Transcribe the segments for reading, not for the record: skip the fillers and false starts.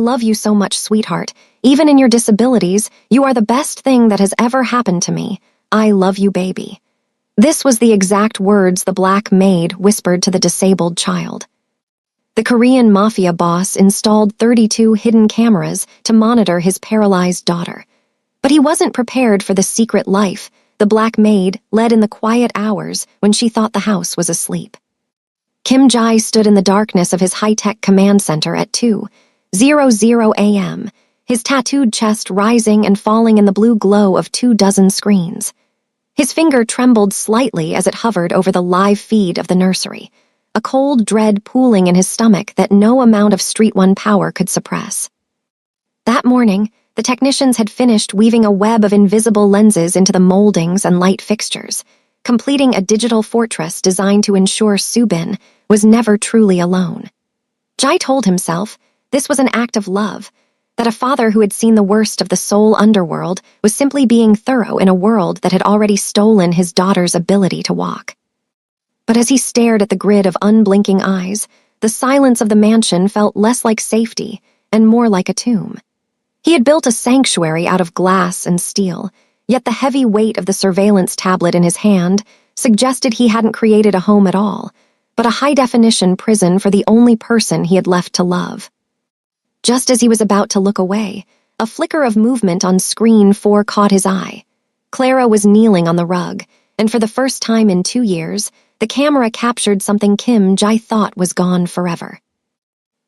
love you so much, sweetheart. Even in your disabilities, you are the best thing that has ever happened to me. I love you, baby." This was the exact words the black maid whispered to the disabled child. The Korean Mafia boss installed 32 hidden cameras to monitor his paralyzed daughter. But he wasn't prepared for the secret life the black maid led in the quiet hours when she thought the house was asleep. Kim Jae stood in the darkness of his high-tech command center at 2:00 a.m., his tattooed chest rising and falling in the blue glow of 24 screens. His finger trembled slightly as it hovered over the live feed of the nursery, a cold dread pooling in his stomach that no amount of Street One power could suppress. That morning, the technicians had finished weaving a web of invisible lenses into the moldings and light fixtures, completing a digital fortress designed to ensure Subin was never truly alone. Jai told himself this was an act of love, that a father who had seen the worst of the soul underworld was simply being thorough in a world that had already stolen his daughter's ability to walk. But as he stared at the grid of unblinking eyes, the silence of the mansion felt less like safety and more like a tomb. He had built a sanctuary out of glass and steel, yet the heavy weight of the surveillance tablet in his hand suggested he hadn't created a home at all, but a high-definition prison for the only person he had left to love. Just as he was about to look away, a flicker of movement on screen 4 caught his eye. Clara was kneeling on the rug, and for the first time in 2 years, the camera captured something Kim Jae thought was gone forever.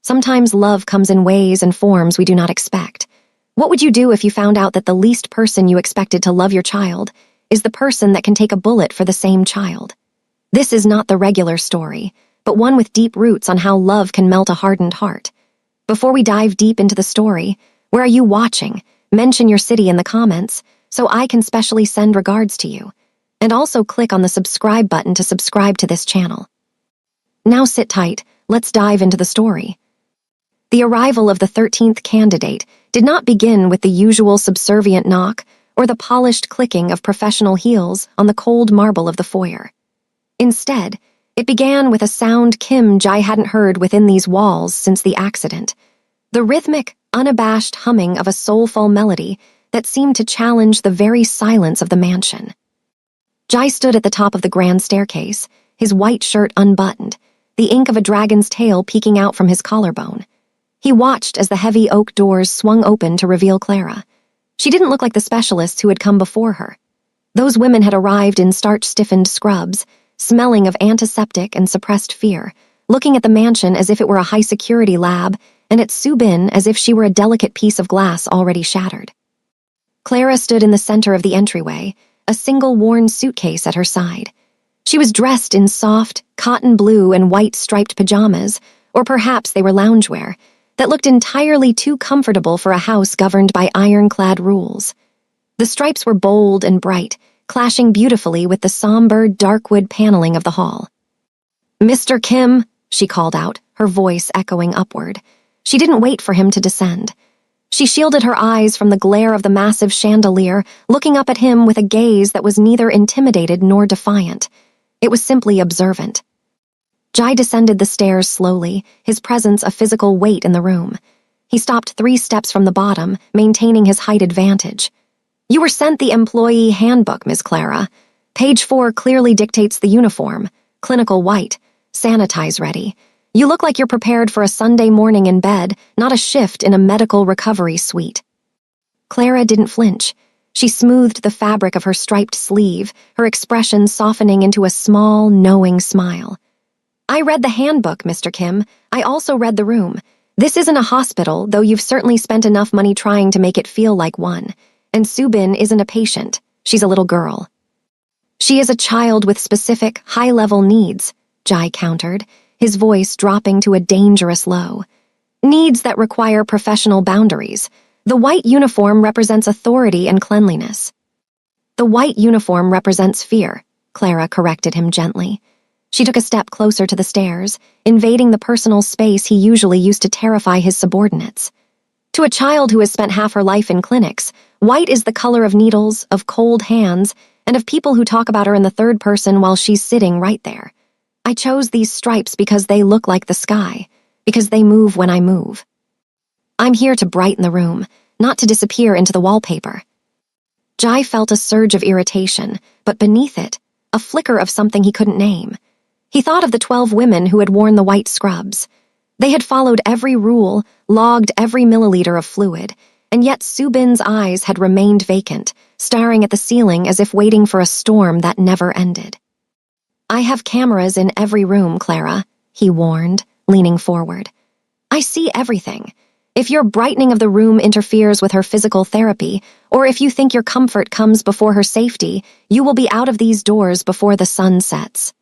Sometimes love comes in ways and forms we do not expect. What would you do if you found out that the least person you expected to love your child is the person that can take a bullet for the same child? This is not the regular story, but one with deep roots on how love can melt a hardened heart. Before we dive deep into the story, where are you watching? Mention your city in the comments so I can specially send regards to you. And also click on the subscribe button to subscribe to this channel. Now sit tight, let's dive into the story. The arrival of the 13th candidate did not begin with the usual subservient knock or the polished clicking of professional heels on the cold marble of the foyer. Instead, it began with a sound Kim Jae hadn't heard within these walls since the accident, the rhythmic, unabashed humming of a soulful melody that seemed to challenge the very silence of the mansion. Jae stood at the top of the grand staircase, his white shirt unbuttoned, the ink of a dragon's tail peeking out from his collarbone. He watched as the heavy oak doors swung open to reveal Clara. She didn't look like the specialists who had come before her. Those women had arrived in starch-stiffened scrubs, smelling of antiseptic and suppressed fear, looking at the mansion as if it were a high-security lab, and at Subin as if she were a delicate piece of glass already shattered. Clara stood in the center of the entryway, a single worn suitcase at her side. She was dressed in soft, cotton blue and white striped pajamas, or perhaps they were loungewear, that looked entirely too comfortable for a house governed by ironclad rules. The stripes were bold and bright, clashing beautifully with the somber, darkwood paneling of the hall. "Mr. Kim," she called out, her voice echoing upward. She didn't wait for him to descend. She shielded her eyes from the glare of the massive chandelier, looking up at him with a gaze that was neither intimidated nor defiant. It was simply observant. Jai descended the stairs slowly, his presence a physical weight in the room. He stopped 3 steps from the bottom, maintaining his height advantage. "You were sent the employee handbook, Ms. Clara. Page 4 clearly dictates the uniform, clinical white, sanitize ready. You look like you're prepared for a Sunday morning in bed, not a shift in a medical recovery suite." Clara didn't flinch. She smoothed the fabric of her striped sleeve, her expression softening into a small, knowing smile. "I read the handbook, Mr. Kim. I also read the room. This isn't a hospital, though you've certainly spent enough money trying to make it feel like one. And Subin isn't a patient. She's a little girl." "She is a child with specific, high-level needs," Jai countered, his voice dropping to a dangerous low. "Needs that require professional boundaries. The white uniform represents authority and cleanliness." "The white uniform represents fear," Clara corrected him gently. She took a step closer to the stairs, invading the personal space he usually used to terrify his subordinates. To a child who has spent half her life in clinics, white is the color of needles, of cold hands, and of people who talk about her in the third person while she's sitting right there. I chose these stripes because they look like the sky, because they move when I move. I'm here to brighten the room, not to disappear into the wallpaper. Jai felt a surge of irritation, but beneath it, a flicker of something he couldn't name. He thought of the 12 women who had worn the white scrubs. They had followed every rule, logged every milliliter of fluid, and yet Subin's eyes had remained vacant, staring at the ceiling as if waiting for a storm that never ended. I have cameras in every room, Clara, he warned, leaning forward. I see everything. If your brightening of the room interferes with her physical therapy, or if you think your comfort comes before her safety, you will be out of these doors before the sun sets.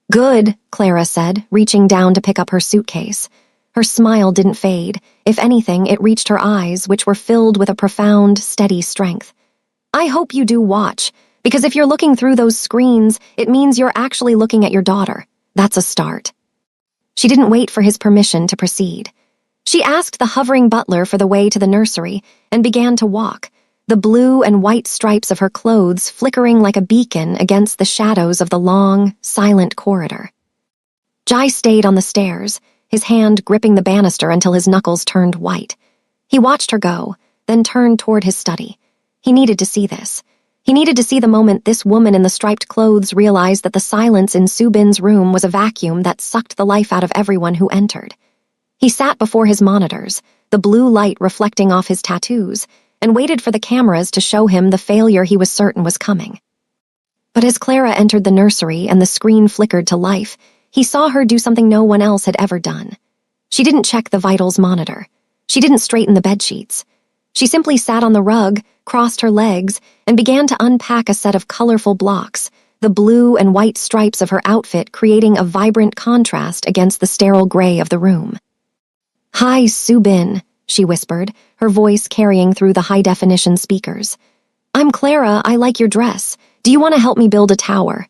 Good, Clara said, reaching down to pick up her suitcase. Her smile didn't fade. If anything, it reached her eyes, which were filled with a profound, steady strength. I hope you do watch, because if you're looking through those screens, it means you're actually looking at your daughter. That's a start. She didn't wait for his permission to proceed. She asked the hovering butler for the way to the nursery and began to walk, the blue and white stripes of her clothes flickering like a beacon against the shadows of the long, silent corridor. Jai stayed on the stairs, his hand gripping the banister until his knuckles turned white. He watched her go, then turned toward his study. He needed to see this. He needed to see the moment this woman in the striped clothes realized that the silence in Subin's room was a vacuum that sucked the life out of everyone who entered. He sat before his monitors, the blue light reflecting off his tattoos, and waited for the cameras to show him the failure he was certain was coming. But as Clara entered the nursery and the screen flickered to life, he saw her do something no one else had ever done. She didn't check the vitals monitor. She didn't straighten the bedsheets. She simply sat on the rug, crossed her legs, and began to unpack a set of colorful blocks, the blue and white stripes of her outfit creating a vibrant contrast against the sterile gray of the room. Hi, Subin, she whispered, her voice carrying through the high-definition speakers. I'm Clara, I like your dress. Do you want to help me build a tower?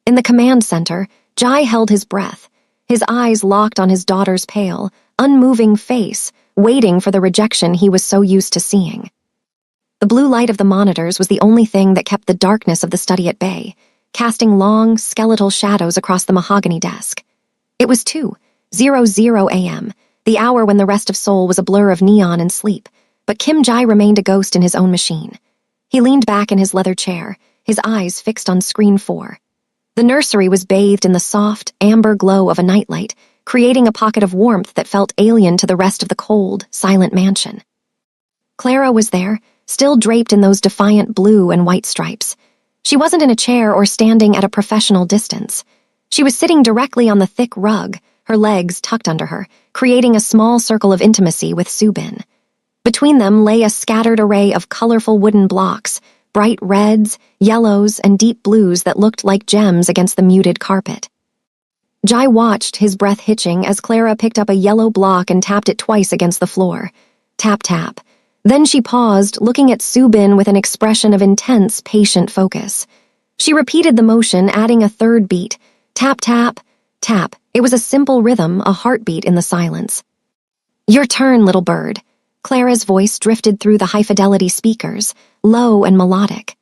In the command center, Jai held his breath, his eyes locked on his daughter's pale, unmoving face, waiting for the rejection he was so used to seeing. The blue light of the monitors was the only thing that kept the darkness of the study at bay, casting long, skeletal shadows across the mahogany desk. It was 2:00 a.m., the hour when the rest of Seoul was a blur of neon and sleep, but Kim Jai remained a ghost in his own machine. He leaned back in his leather chair, his eyes fixed on screen 4. The nursery was bathed in the soft, amber glow of a nightlight, creating a pocket of warmth that felt alien to the rest of the cold, silent mansion. Clara was there, still draped in those defiant blue and white stripes. She wasn't in a chair or standing at a professional distance. She was sitting directly on the thick rug, her legs tucked under her, creating a small circle of intimacy with Subin. Between them lay a scattered array of colorful wooden blocks, bright reds, yellows, and deep blues that looked like gems against the muted carpet. Jai watched, his breath hitching, as Clara picked up a yellow block and tapped it twice against the floor. Tap, tap. Then she paused, looking at Subin with an expression of intense, patient focus. She repeated the motion, adding a third beat. Tap, tap, tap. It was a simple rhythm, a heartbeat in the silence. Your turn, little bird. Clara's voice drifted through the high-fidelity speakers, low and melodic.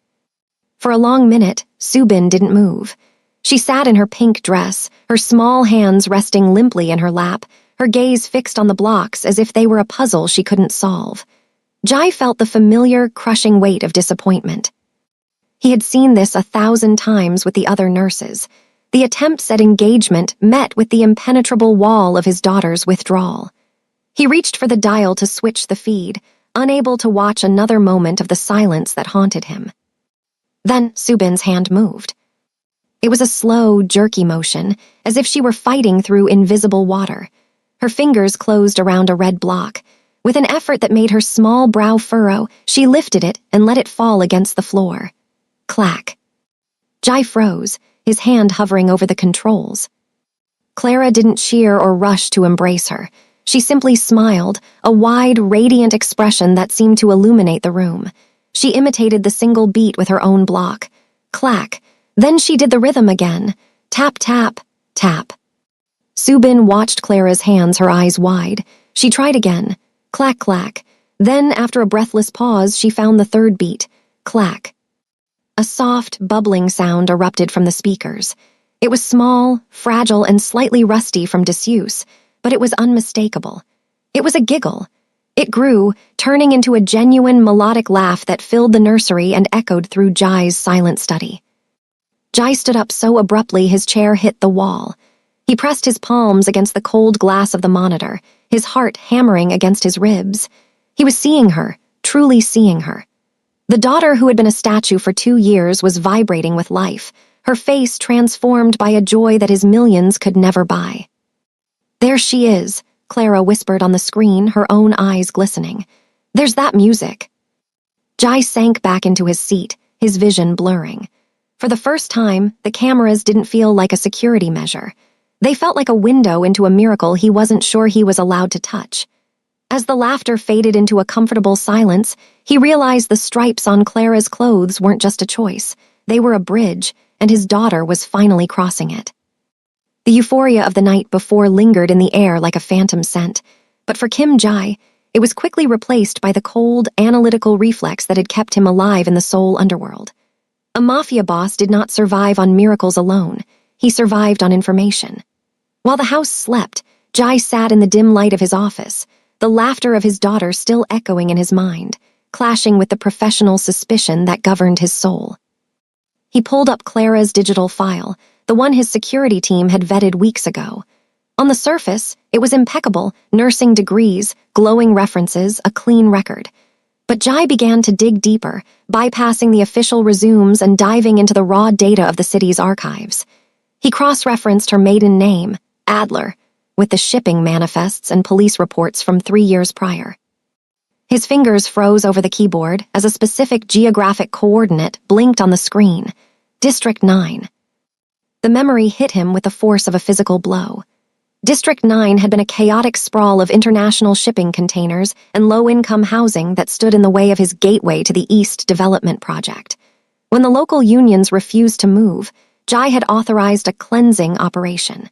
For a long minute, Subin didn't move. She sat in her pink dress, her small hands resting limply in her lap, her gaze fixed on the blocks as if they were a puzzle she couldn't solve. Jai felt the familiar, crushing weight of disappointment. He had seen this 1,000 times with the other nurses. The attempts at engagement met with the impenetrable wall of his daughter's withdrawal. He reached for the dial to switch the feed, unable to watch another moment of the silence that haunted him. Then Subin's hand moved. It was a slow, jerky motion, as if she were fighting through invisible water. Her fingers closed around a red block. With an effort that made her small brow furrow, she lifted it and let it fall against the floor. Clack. Jai froze, his hand hovering over the controls. Clara didn't cheer or rush to embrace her. She simply smiled, a wide, radiant expression that seemed to illuminate the room. She imitated the single beat with her own block. Clack. Then she did the rhythm again. Tap, tap, tap. Subin watched Clara's hands, her eyes wide. She tried again. Clack, clack. Then, after a breathless pause, she found the third beat. Clack. A soft, bubbling sound erupted from the speakers. It was small, fragile, and slightly rusty from disuse, but it was unmistakable. It was a giggle. It grew, turning into a genuine melodic laugh that filled the nursery and echoed through Jai's silent study. Jai stood up so abruptly his chair hit the wall. He pressed his palms against the cold glass of the monitor, his heart hammering against his ribs. He was seeing her, truly seeing her. The daughter who had been a statue for 2 years was vibrating with life, her face transformed by a joy that his millions could never buy. "There she is," Clara whispered on the screen, her own eyes glistening. "There's that music." Jai sank back into his seat, his vision blurring. For the first time, the cameras didn't feel like a security measure. They felt like a window into a miracle he wasn't sure he was allowed to touch. As the laughter faded into a comfortable silence, he realized the stripes on Clara's clothes weren't just a choice. They were a bridge, and his daughter was finally crossing it. The euphoria of the night before lingered in the air like a phantom scent, but for Kim Jai, it was quickly replaced by the cold, analytical reflex that had kept him alive in the soul underworld. A mafia boss did not survive on miracles alone. He survived on information. While the house slept, Jai sat in the dim light of his office, the laughter of his daughter still echoing in his mind, clashing with the professional suspicion that governed his soul. He pulled up Clara's digital file, the one his security team had vetted weeks ago. On the surface, it was impeccable, nursing degrees, glowing references, a clean record. But Jai began to dig deeper, bypassing the official resumes and diving into the raw data of the city's archives. He cross-referenced her maiden name, Adler, with the shipping manifests and police reports from 3 years prior. His fingers froze over the keyboard as a specific geographic coordinate blinked on the screen, District 9. The memory hit him with the force of a physical blow. District 9 had been a chaotic sprawl of international shipping containers and low-income housing that stood in the way of his gateway to the East Development Project. When the local unions refused to move, Jai had authorized a cleansing operation.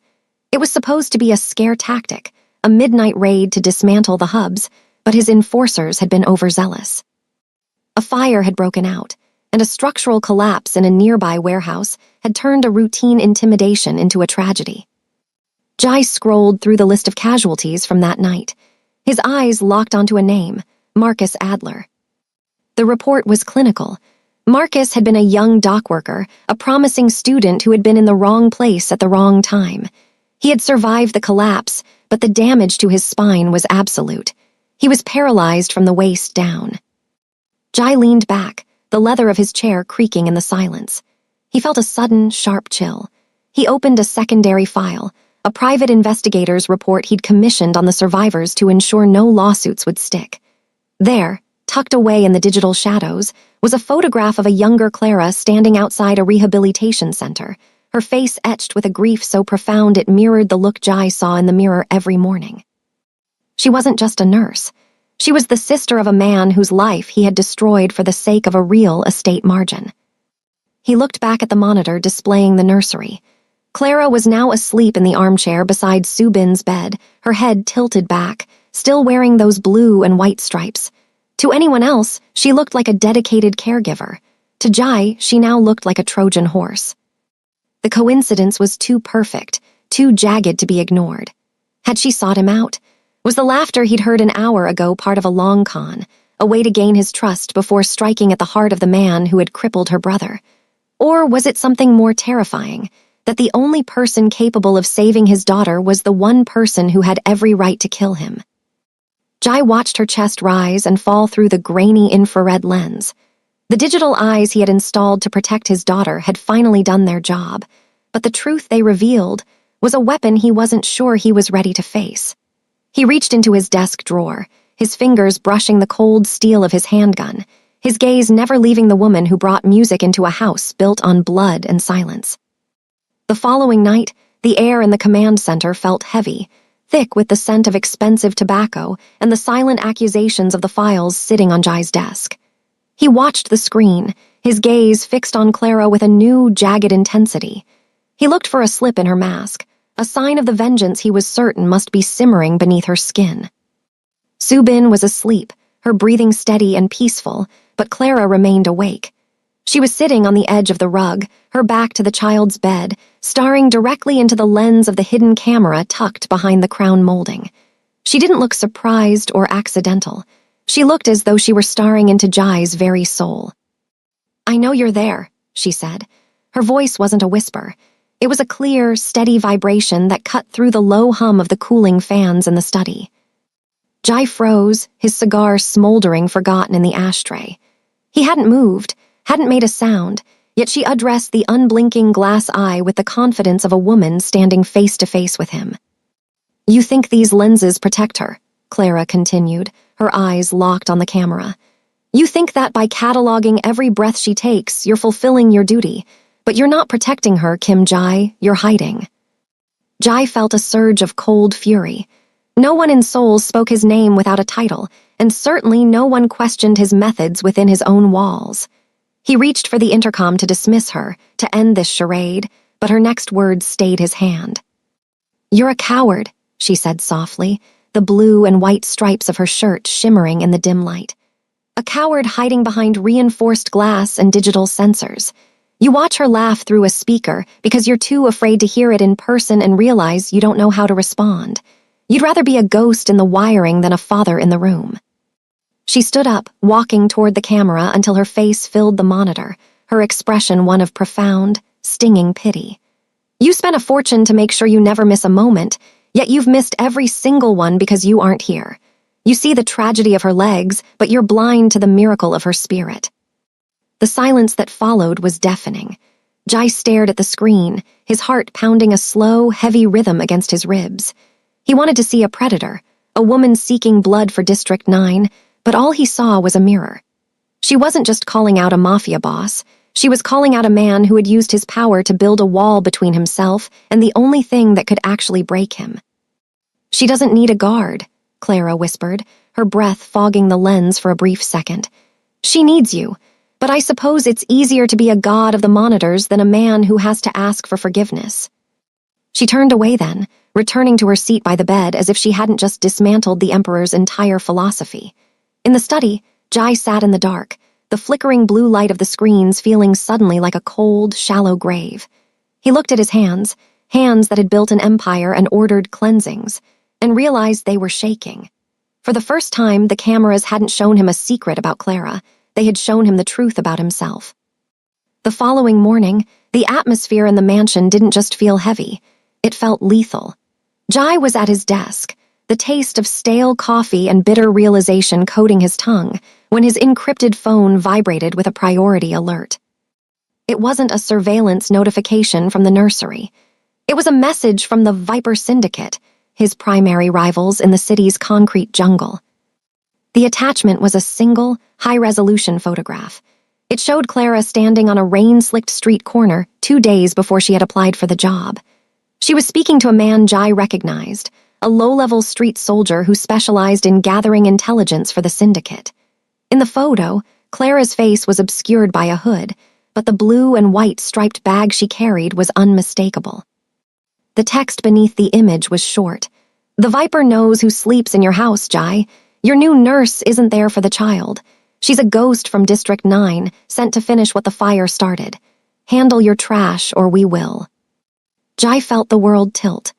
It was supposed to be a scare tactic, a midnight raid to dismantle the hubs, but his enforcers had been overzealous. A fire had broken out, and a structural collapse in a nearby warehouse had turned a routine intimidation into a tragedy. Jai scrolled through the list of casualties from that night. His eyes locked onto a name, Marcus Adler. The report was clinical. Marcus had been a young dock worker, a promising student who had been in the wrong place at the wrong time. He had survived the collapse, but the damage to his spine was absolute. He was paralyzed from the waist down. Jai leaned back, the leather of his chair creaking in the silence. He felt a sudden, sharp chill. He opened a secondary file, a private investigator's report he'd commissioned on the survivors to ensure no lawsuits would stick. There, tucked away in the digital shadows, was a photograph of a younger Clara standing outside a rehabilitation center, her face etched with a grief so profound it mirrored the look Jai saw in the mirror every morning. She wasn't just a nurse. She was the sister of a man whose life he had destroyed for the sake of a real estate margin. He looked back at the monitor displaying the nursery. Clara was now asleep in the armchair beside Subin's bed, her head tilted back, still wearing those blue and white stripes. To anyone else, she looked like a dedicated caregiver. To Jai, she now looked like a Trojan horse. The coincidence was too perfect, too jagged to be ignored. Had she sought him out? Was the laughter he'd heard an hour ago part of a long con, a way to gain his trust before striking at the heart of the man who had crippled her brother? Or was it something more terrifying, that the only person capable of saving his daughter was the one person who had every right to kill him? Jai watched her chest rise and fall through the grainy infrared lens. The digital eyes he had installed to protect his daughter had finally done their job, but the truth they revealed was a weapon he wasn't sure he was ready to face. He reached into his desk drawer, his fingers brushing the cold steel of his handgun, his gaze never leaving the woman who brought music into a house built on blood and silence. The following night, the air in the command center felt heavy, thick with the scent of expensive tobacco and the silent accusations of the files sitting on Jai's desk. He watched the screen, his gaze fixed on Clara with a new, jagged intensity. He looked for a slip in her mask, a sign of the vengeance he was certain must be simmering beneath her skin. Subin was asleep, her breathing steady and peaceful, but Clara remained awake. She was sitting on the edge of the rug, her back to the child's bed, staring directly into the lens of the hidden camera tucked behind the crown molding. She didn't look surprised or accidental. She looked as though she were staring into Jai's very soul. "I know you're there," she said. Her voice wasn't a whisper. It was a clear, steady vibration that cut through the low hum of the cooling fans in the study. Jai froze, his cigar smoldering forgotten in the ashtray. He hadn't moved, hadn't made a sound, yet she addressed the unblinking glass eye with the confidence of a woman standing face to face with him. "You think these lenses protect her," Clara continued, her eyes locked on the camera. "You think that by cataloging every breath she takes, you're fulfilling your duty. But you're not protecting her, Kim Jai, you're hiding." Jai felt a surge of cold fury. No one in Seoul spoke his name without a title, and certainly no one questioned his methods within his own walls. He reached for the intercom to dismiss her, to end this charade, but her next words stayed his hand. "You're a coward," she said softly, the blue and white stripes of her shirt shimmering in the dim light. "A coward hiding behind reinforced glass and digital sensors. You watch her laugh through a speaker because you're too afraid to hear it in person and realize you don't know how to respond. You'd rather be a ghost in the wiring than a father in the room." She stood up, walking toward the camera until her face filled the monitor, her expression one of profound, stinging pity. "You spent a fortune to make sure you never miss a moment, yet you've missed every single one because you aren't here. You see the tragedy of her legs, but you're blind to the miracle of her spirit." The silence that followed was deafening. Jai stared at the screen, his heart pounding a slow, heavy rhythm against his ribs. He wanted to see a predator, a woman seeking blood for District 9, but all he saw was a mirror. She wasn't just calling out a mafia boss, she was calling out a man who had used his power to build a wall between himself and the only thing that could actually break him. "She doesn't need a guard," Clara whispered, her breath fogging the lens for a brief second. "She needs you. But I suppose it's easier to be a god of the monitors than a man who has to ask for forgiveness." She turned away then, returning to her seat by the bed as if she hadn't just dismantled the Emperor's entire philosophy. In the study, Jai sat in the dark, the flickering blue light of the screens feeling suddenly like a cold, shallow grave. He looked at his hands that had built an empire and ordered cleansings, and realized they were shaking. For the first time, the cameras hadn't shown him a secret about Clara. They had shown him the truth about himself. The following morning, the atmosphere in the mansion didn't just feel heavy, it felt lethal. Jai was at his desk, the taste of stale coffee and bitter realization coating his tongue, when his encrypted phone vibrated with a priority alert. It wasn't a surveillance notification from the nursery. It was a message from the Viper Syndicate, his primary rivals in the city's concrete jungle. The attachment was a single, high-resolution photograph. It showed Clara standing on a rain-slicked street corner 2 days before she had applied for the job. She was speaking to a man Jai recognized, a low-level street soldier who specialized in gathering intelligence for the syndicate. In the photo, Clara's face was obscured by a hood, but the blue and white striped bag she carried was unmistakable. The text beneath the image was short. "The Viper knows who sleeps in your house, Jai. Your new nurse isn't there for the child. She's a ghost from District 9, sent to finish what the fire started. Handle your trash or we will." Jai felt the world tilt.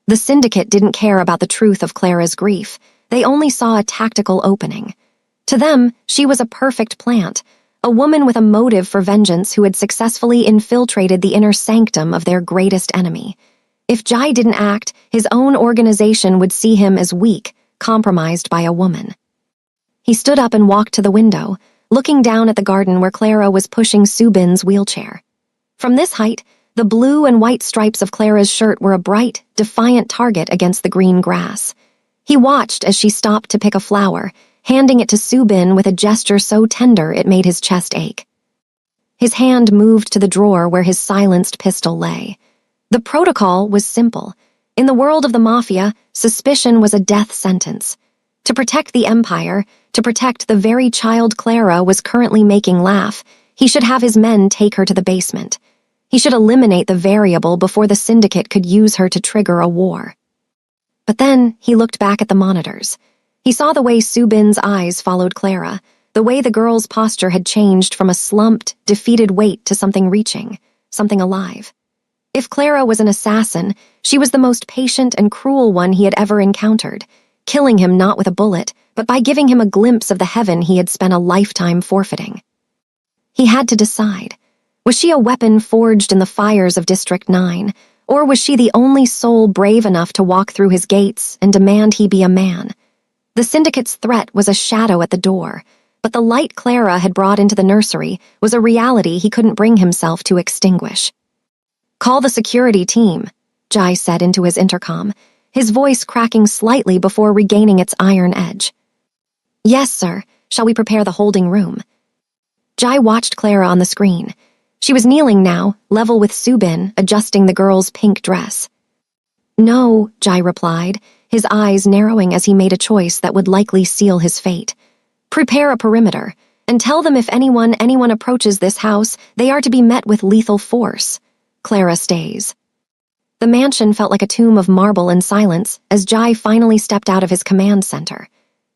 The syndicate didn't care about the truth of Clara's grief. They only saw a tactical opening. To them, she was a perfect plant, a woman with a motive for vengeance who had successfully infiltrated the inner sanctum of their greatest enemy. If Jai didn't act, his own organization would see him as weak, compromised by a woman. He stood up and walked to the window, looking down at the garden where Clara was pushing Subin's wheelchair. From this height, the blue and white stripes of Clara's shirt were a bright, defiant target against the green grass. He watched as she stopped to pick a flower, handing it to Subin with a gesture so tender it made his chest ache. His hand moved to the drawer where his silenced pistol lay. The protocol was simple. In the world of the Mafia, suspicion was a death sentence. To protect the Empire, to protect the very child Clara was currently making laugh, he should have his men take her to the basement. He should eliminate the variable before the syndicate could use her to trigger a war. But then he looked back at the monitors. He saw the way Subin's eyes followed Clara, the way the girl's posture had changed from a slumped, defeated weight to something reaching, something alive. If Clara was an assassin, she was the most patient and cruel one he had ever encountered. killing him not with a bullet, but by giving him a glimpse of the heaven he had spent a lifetime forfeiting. He had to decide. Was she a weapon forged in the fires of District 9, or was she the only soul brave enough to walk through his gates and demand he be a man? The syndicate's threat was a shadow at the door, but the light Clara had brought into the nursery was a reality he couldn't bring himself to extinguish. "Call the security team," Jai said into his intercom, his voice cracking slightly before regaining its iron edge. "Yes, sir. Shall we prepare the holding room?" Jai watched Clara on the screen. She was kneeling now, level with Subin, adjusting the girl's pink dress. "No," Jai replied, his eyes narrowing as he made a choice that would likely seal his fate. "Prepare a perimeter, and tell them if anyone approaches this house, they are to be met with lethal force. Clara stays." The mansion felt like a tomb of marble and silence as Jai finally stepped out of his command center.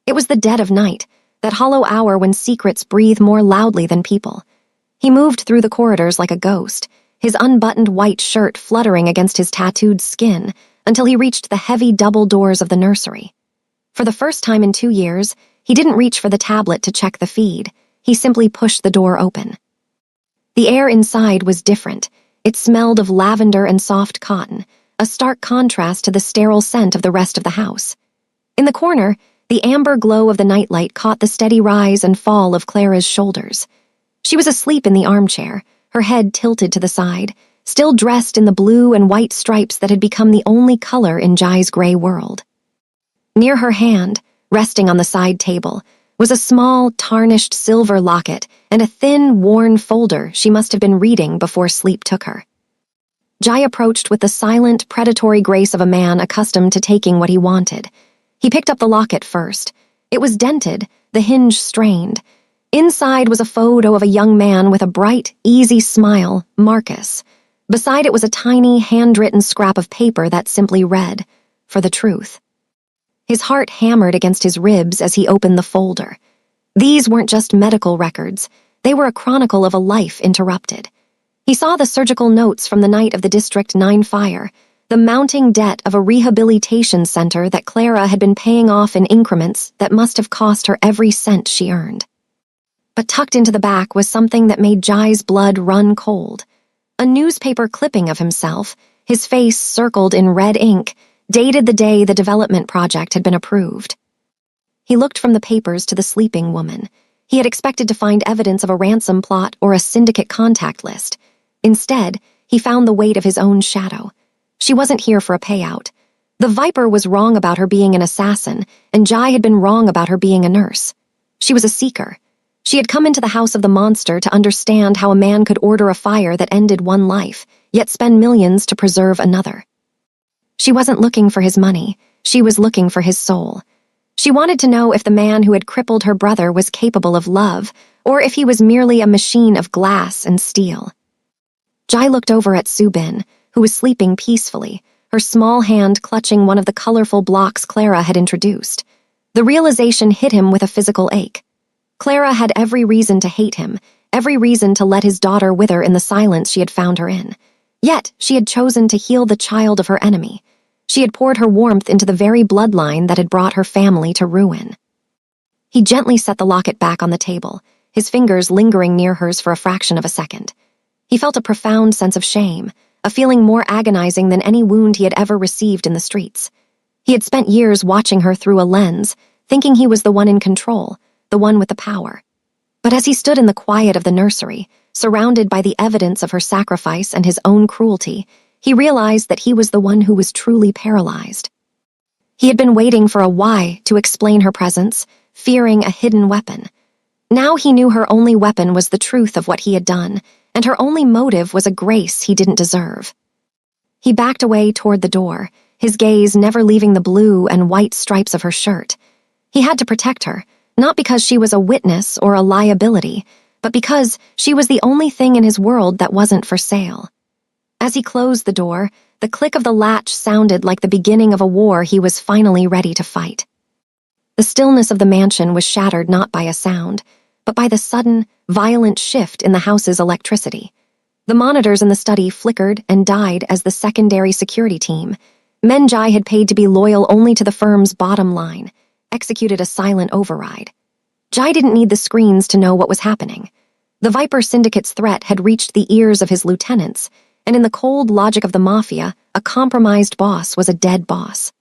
It was the dead of night, that hollow hour when secrets breathe more loudly than people. He moved through the corridors like a ghost, his unbuttoned white shirt fluttering against his tattooed skin, until he reached the heavy double doors of the nursery. For the first time in 2 years, he didn't reach for the tablet to check the feed. He simply pushed the door open. The air inside was different. It smelled of lavender and soft cotton, a stark contrast to the sterile scent of the rest of the house. In the corner, the amber glow of the nightlight caught the steady rise and fall of Clara's shoulders. She was asleep in the armchair, her head tilted to the side, still dressed in the blue and white stripes that had become the only color in Jai's gray world. Near her hand, resting on the side table, was a small, tarnished silver locket and a thin, worn folder she must have been reading before sleep took her. Jai approached with the silent, predatory grace of a man accustomed to taking what he wanted. He picked up the locket first. It was dented, the hinge strained. Inside was a photo of a young man with a bright, easy smile, Marcus. Beside it was a tiny, handwritten scrap of paper that simply read, "For the truth." His heart hammered against his ribs as he opened the folder. These weren't just medical records. They were a chronicle of a life interrupted. He saw the surgical notes from the night of the District 9 fire, the mounting debt of a rehabilitation center that Clara had been paying off in increments that must have cost her every cent she earned. But tucked into the back was something that made Jai's blood run cold. A newspaper clipping of himself, his face circled in red ink, dated the day the development project had been approved. He looked from the papers to the sleeping woman. He had expected to find evidence of a ransom plot or a syndicate contact list. Instead, he found the weight of his own shadow. She wasn't here for a payout. The Viper was wrong about her being an assassin, and Jai had been wrong about her being a nurse. She was a seeker. She had come into the house of the monster to understand how a man could order a fire that ended one life, yet spend millions to preserve another. She wasn't looking for his money. She was looking for his soul. She wanted to know if the man who had crippled her brother was capable of love, or if he was merely a machine of glass and steel. Jai looked over at Subin, who was sleeping peacefully, her small hand clutching one of the colorful blocks Clara had introduced. The realization hit him with a physical ache. Clara had every reason to hate him, every reason to let his daughter wither in the silence she had found her in. Yet, she had chosen to heal the child of her enemy. She had poured her warmth into the very bloodline that had brought her family to ruin. He gently set the locket back on the table, his fingers lingering near hers for a fraction of a second. He felt a profound sense of shame, a feeling more agonizing than any wound he had ever received in the streets. He had spent years watching her through a lens, thinking he was the one in control, the one with the power. But as he stood in the quiet of the nursery, surrounded by the evidence of her sacrifice and his own cruelty, he realized that he was the one who was truly paralyzed. He had been waiting for a why to explain her presence, fearing a hidden weapon. Now he knew her only weapon was the truth of what he had done, and her only motive was a grace he didn't deserve. He backed away toward the door, his gaze never leaving the blue and white stripes of her shirt. He had to protect her, not because she was a witness or a liability, but because she was the only thing in his world that wasn't for sale. As he closed the door, the click of the latch sounded like the beginning of a war he was finally ready to fight. The stillness of the mansion was shattered not by a sound, but by the sudden, violent shift in the house's electricity. The monitors in the study flickered and died as the secondary security team, Men Jai had paid to be loyal only to the firm's bottom line, executed a silent override. Jai didn't need the screens to know what was happening. The Viper Syndicate's threat had reached the ears of his lieutenants, and in the cold logic of the Mafia, a compromised boss was a dead boss.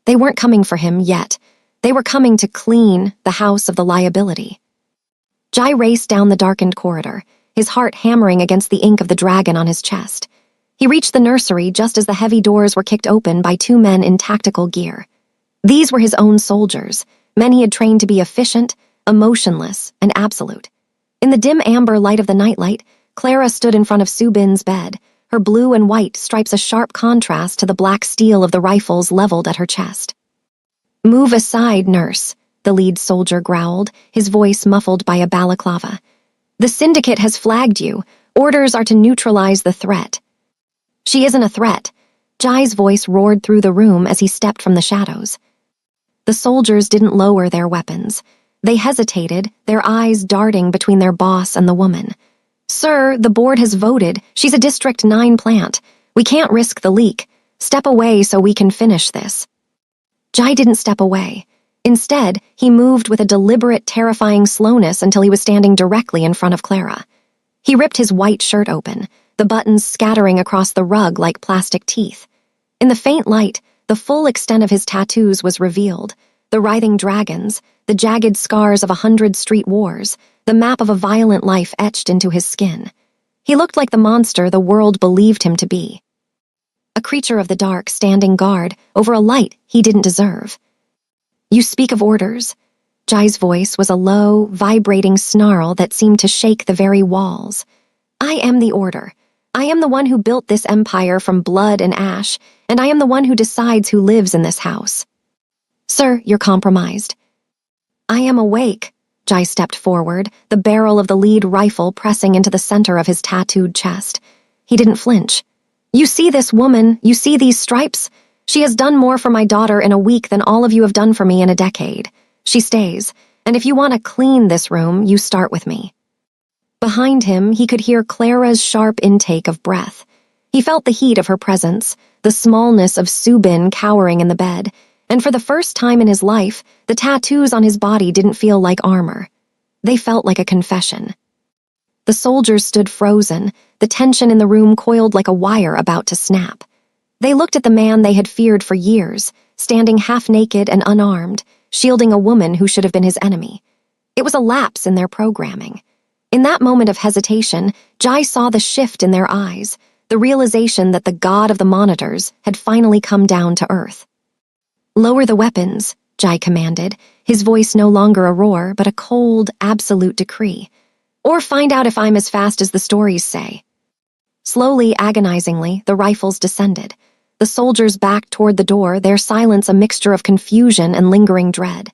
They weren't coming for him yet. They were coming to clean the house of the liability. Jai raced down the darkened corridor, his heart hammering against the ink of the dragon on his chest. He reached the nursery just as the heavy doors were kicked open by two men in tactical gear. These were his own soldiers, men he had trained to be efficient, emotionless, and absolute. In the dim amber light of the nightlight, Clara stood in front of Subin's bed, her blue and white stripes a sharp contrast to the black steel of the rifles leveled at her chest. "Move aside, nurse," the lead soldier growled, his voice muffled by a balaclava. "The syndicate has flagged you. Orders are to neutralize the threat." "She isn't a threat." Jai's voice roared through the room as he stepped from the shadows. The soldiers didn't lower their weapons. They hesitated, their eyes darting between their boss and the woman. "Sir, the board has voted. She's a District 9 plant. We can't risk the leak. Step away so we can finish this." Jai didn't step away. Instead, he moved with a deliberate, terrifying slowness until he was standing directly in front of Clara. He ripped his white shirt open, the buttons scattering across the rug like plastic teeth. In the faint light, the full extent of his tattoos was revealed. The writhing dragons, the jagged scars of 100 street wars, the map of a violent life etched into his skin. He looked like the monster the world believed him to be. A creature of the dark standing guard over a light he didn't deserve. "You speak of orders." Jai's voice was a low, vibrating snarl that seemed to shake the very walls. "I am the order. I am the one who built this empire from blood and ash, and I am the one who decides who lives in this house." "Sir, you're compromised." "I am awake." Jai stepped forward, the barrel of the lead rifle pressing into the center of his tattooed chest. He didn't flinch. "You see this woman, you see these stripes? She has done more for my daughter in a week than all of you have done for me in a decade. She stays, and if you want to clean this room, you start with me." Behind him, he could hear Clara's sharp intake of breath. He felt the heat of her presence, the smallness of Subin cowering in the bed, and for the first time in his life, the tattoos on his body didn't feel like armor. They felt like a confession. The soldiers stood frozen, the tension in the room coiled like a wire about to snap. They looked at the man they had feared for years, standing half-naked and unarmed, shielding a woman who should have been his enemy. It was a lapse in their programming. In that moment of hesitation, Jai saw the shift in their eyes, the realization that the god of the monitors had finally come down to earth. "Lower the weapons," Jai commanded, his voice no longer a roar but a cold, absolute decree. "Or find out if I'm as fast as the stories say." Slowly, agonizingly, the rifles descended. The soldiers backed toward the door, their silence a mixture of confusion and lingering dread.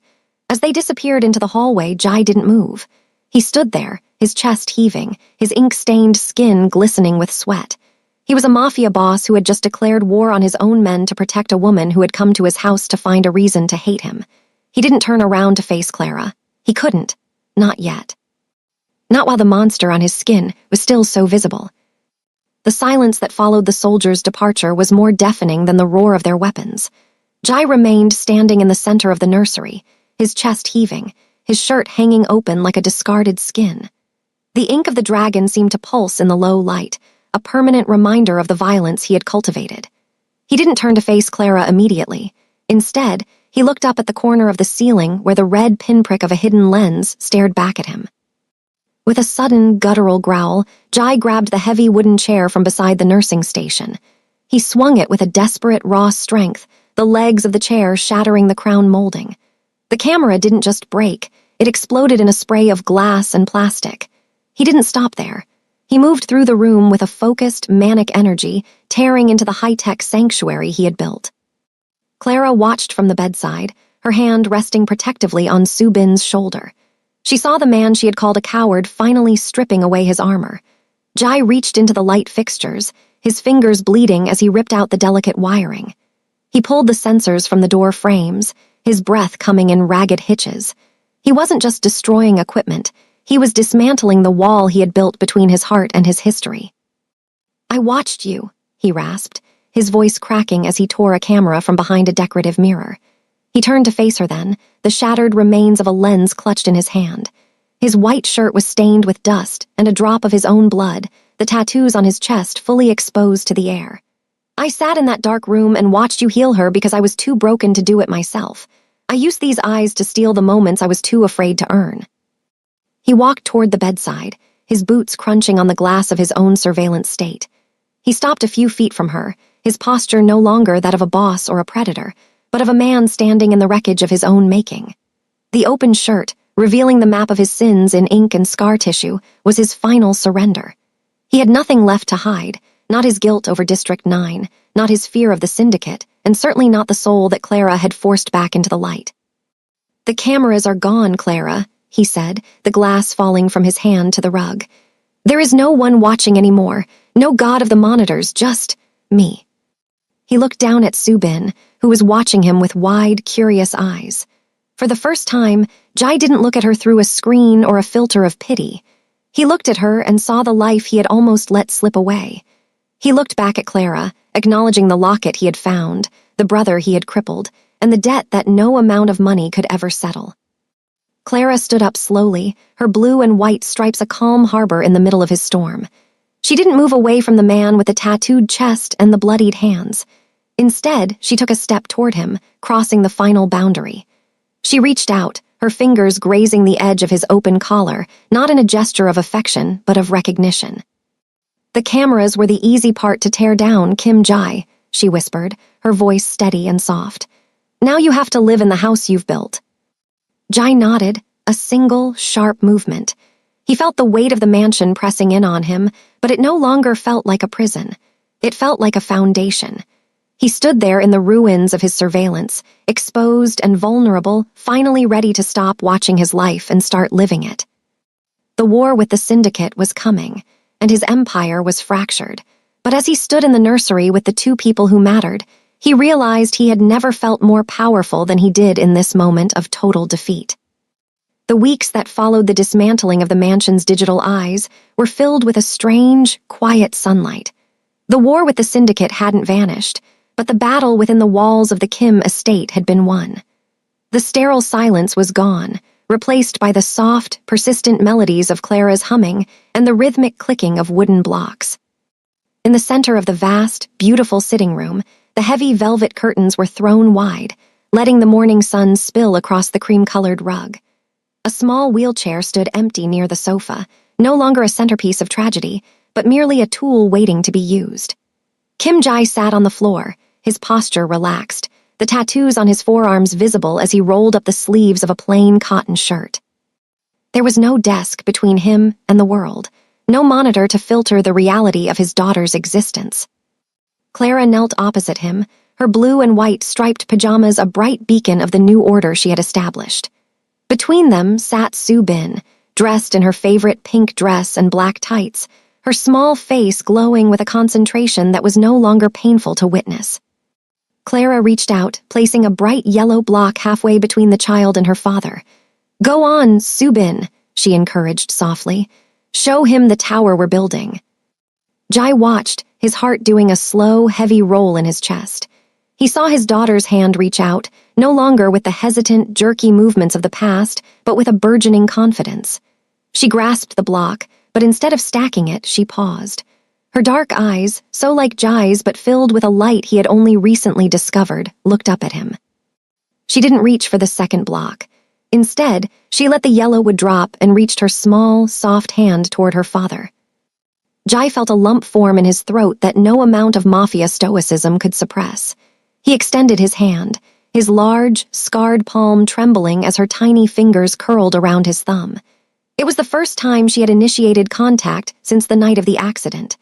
As they disappeared into the hallway, Jai didn't move. He stood there, his chest heaving, his ink-stained skin glistening with sweat. He was a mafia boss who had just declared war on his own men to protect a woman who had come to his house to find a reason to hate him. He didn't turn around to face Clara. He couldn't. Not yet. Not while the monster on his skin was still so visible. The silence that followed the soldiers' departure was more deafening than the roar of their weapons. Jai remained standing in the center of the nursery, his chest heaving, his shirt hanging open like a discarded skin. The ink of the dragon seemed to pulse in the low light, a permanent reminder of the violence he had cultivated. He didn't turn to face Clara immediately. Instead, he looked up at the corner of the ceiling where the red pinprick of a hidden lens stared back at him. With a sudden, guttural growl, Jai grabbed the heavy wooden chair from beside the nursing station. He swung it with a desperate, raw strength, the legs of the chair shattering the crown molding. The camera didn't just break, it exploded in a spray of glass and plastic. He didn't stop there. He moved through the room with a focused, manic energy, tearing into the high-tech sanctuary he had built. Clara watched from the bedside, her hand resting protectively on Subin's shoulder. She saw the man she had called a coward finally stripping away his armor. Jai reached into the light fixtures, his fingers bleeding as he ripped out the delicate wiring. He pulled the sensors from the door frames, his breath coming in ragged hitches. He wasn't just destroying equipment, he was dismantling the wall he had built between his heart and his history. "I watched you," he rasped, his voice cracking as he tore a camera from behind a decorative mirror. He turned to face her then, the shattered remains of a lens clutched in his hand. His white shirt was stained with dust and a drop of his own blood, the tattoos on his chest fully exposed to the air. I sat in that dark room and watched you heal her because I was too broken to do it myself. I used these eyes to steal the moments I was too afraid to earn. He walked toward the bedside, his boots crunching on the glass of his own surveillance state. He stopped a few feet from her, his posture no longer that of a boss or a predator, but of a man standing in the wreckage of his own making. The open shirt, revealing the map of his sins in ink and scar tissue, was his final surrender. He had nothing left to hide, not his guilt over District 9, not his fear of the syndicate, and certainly not the soul that Clara had forced back into the light. "The cameras are gone, Clara," he said, the glass falling from his hand to the rug. "There is no one watching anymore, no god of the monitors, just me." He looked down at Subin, who was watching him with wide, curious eyes. For the first time, Jai didn't look at her through a screen or a filter of pity. He looked at her and saw the life he had almost let slip away. He looked back at Clara, acknowledging the locket he had found, the brother he had crippled, and the debt that no amount of money could ever settle. Clara stood up slowly, her blue and white stripes a calm harbor in the middle of his storm. She didn't move away from the man with the tattooed chest and the bloodied hands. Instead, she took a step toward him, crossing the final boundary. She reached out, her fingers grazing the edge of his open collar, not in a gesture of affection, but of recognition. "The cameras were the easy part to tear down, Kim Jai," she whispered, her voice steady and soft. "Now you have to live in the house you've built." Jai nodded, a single, sharp movement. He felt the weight of the mansion pressing in on him, but it no longer felt like a prison. It felt like a foundation. He stood there in the ruins of his surveillance, exposed and vulnerable, finally ready to stop watching his life and start living it. The war with the syndicate was coming, and his empire was fractured. But as he stood in the nursery with the two people who mattered, he realized he had never felt more powerful than he did in this moment of total defeat. The weeks that followed the dismantling of the mansion's digital eyes were filled with a strange, quiet sunlight. The war with the syndicate hadn't vanished, but the battle within the walls of the Kim estate had been won. The sterile silence was gone, replaced by the soft, persistent melodies of Clara's humming and the rhythmic clicking of wooden blocks. In the center of the vast, beautiful sitting room, the heavy velvet curtains were thrown wide, letting the morning sun spill across the cream-colored rug. A small wheelchair stood empty near the sofa, no longer a centerpiece of tragedy, but merely a tool waiting to be used. Kim Jai sat on the floor, his posture relaxed, the tattoos on his forearms visible as he rolled up the sleeves of a plain cotton shirt. There was no desk between him and the world, no monitor to filter the reality of his daughter's existence. Clara knelt opposite him, her blue and white striped pajamas a bright beacon of the new order she had established. Between them sat Subin, dressed in her favorite pink dress and black tights, her small face glowing with a concentration that was no longer painful to witness. Clara reached out, placing a bright yellow block halfway between the child and her father. "Go on, Subin," she encouraged softly. "Show him the tower we're building." Jai watched, his heart doing a slow, heavy roll in his chest. He saw his daughter's hand reach out, no longer with the hesitant, jerky movements of the past, but with a burgeoning confidence. She grasped the block, but instead of stacking it, she paused. Her dark eyes, so like Jai's but filled with a light he had only recently discovered, looked up at him. She didn't reach for the second block. Instead, she let the yellow wood drop and reached her small, soft hand toward her father. Jai felt a lump form in his throat that no amount of Mafia stoicism could suppress. He extended his hand, his large, scarred palm trembling as her tiny fingers curled around his thumb. It was the first time she had initiated contact since the night of the accident.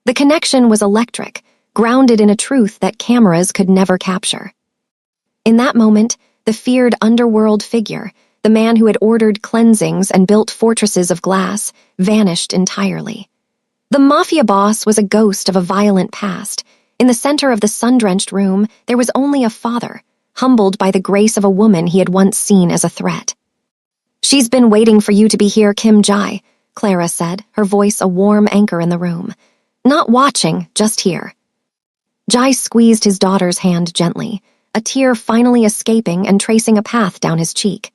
The connection was electric, grounded in a truth that cameras could never capture. In that moment, the feared underworld figure, the man who had ordered cleansings and built fortresses of glass, vanished entirely. The Mafia boss was a ghost of a violent past. In the center of the sun-drenched room, there was only a father, humbled by the grace of a woman he had once seen as a threat. "She's been waiting for you to be here, Kim Jai," Clara said, her voice a warm anchor in the room. "Not watching, just here." Jai squeezed his daughter's hand gently, a tear finally escaping and tracing a path down his cheek.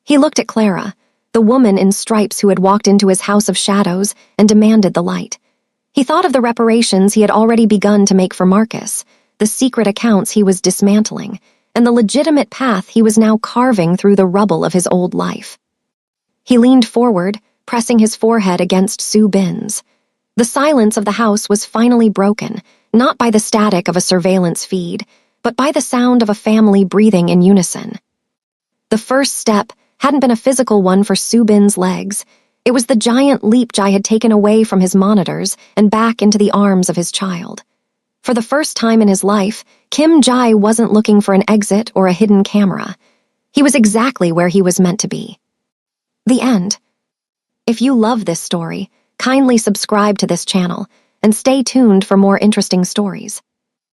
He looked at Clara, the woman in stripes who had walked into his house of shadows and demanded the light. He thought of the reparations he had already begun to make for Marcus, the secret accounts he was dismantling, and the legitimate path he was now carving through the rubble of his old life. He leaned forward, pressing his forehead against Sue Bin's. The silence of the house was finally broken, not by the static of a surveillance feed, but by the sound of a family breathing in unison. The first step hadn't been a physical one for Sue Bin's legs. It was the giant leap Jai had taken away from his monitors and back into the arms of his child. For the first time in his life, Kim Jai wasn't looking for an exit or a hidden camera. He was exactly where he was meant to be. The end. If you love this story, kindly subscribe to this channel and stay tuned for more interesting stories.